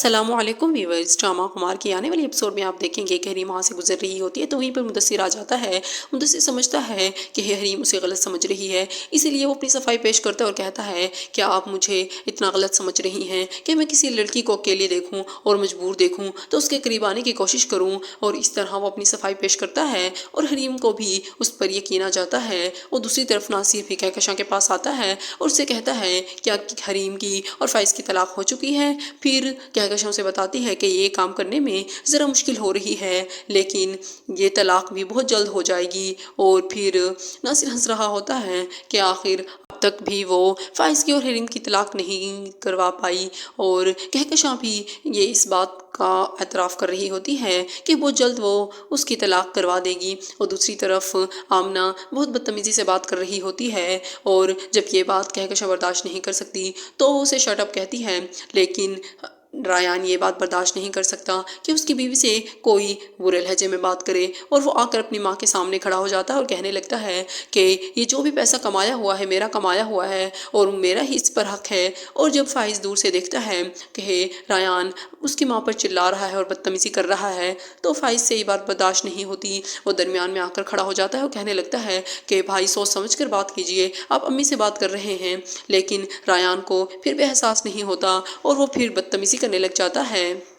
अस्सलाम वालेकुम viewers. Drama Kumar की आने वाली एपिसोड में आप देखेंगे कि हरीम वहाँ से गुजर रही होती है तो वहीं पर मुदस्सिर आ जाता है। मुदस्सिर समझता है कि ये हरीम उसे गलत समझ रही है, इसीलिए वो अपनी सफाई पेश करता है और कहता है कि आप मुझे इतना गलत समझ रही हैं कि मैं किसी लड़की को अकेले देखूँ और मजबूर देखूँ तो उसके करीब आने की कोशिश करूँ। और इस तरह वो अपनी सफाई पेश करता है और हरीम को भी उस पर यकीन आ जाता है। और दूसरी तरफ नासिर भी कहकशां के पास आता है और उससे कहता है कि आपकी हरीम की और फाइज की तलाक हो चुकी है। फिर कहकशां से बताती है कि ये काम करने में ज़रा मुश्किल हो रही है, लेकिन ये तलाक भी बहुत जल्द हो जाएगी। और फिर नासिर हंस रहा होता है कि आखिर अब तक भी वो फाइज की और हरीम की तलाक नहीं करवा पाई। और कहकशां भी ये इस बात का एतराफ़ कर रही होती है कि बहुत जल्द वो उसकी तलाक करवा देगी। और दूसरी तरफ आमना बहुत बदतमीज़ी से बात कर रही होती है और जब ये बात कहकशां बर्दाश्त नहीं कर सकती तो वो उसे शट अप कहती है। लेकिन रायान ये बात बर्दाश्त नहीं कर सकता कि उसकी बीवी से कोई बुरे लहजे में बात करे और वो आकर अपनी माँ के सामने खड़ा हो जाता है और कहने लगता है कि ये जो भी पैसा कमाया हुआ है मेरा कमाया हुआ है और मेरा ही इस पर हक है। और जब फाइज दूर से देखता है कि रायान उसकी माँ पर चिल्ला रहा है और बदतमीज़ी कर रहा है तो फाइज से ये बात बर्दाश्त नहीं होती। वो दरमियान में आकर खड़ा हो जाता है और कहने लगता है कि भाई सोच समझ कर बात कीजिए, आप अम्मी से बात कर रहे हैं। लेकिन रायान को फिर भी एहसास नहीं होता और वो फिर बदतमीज़ी करने लग जाता है।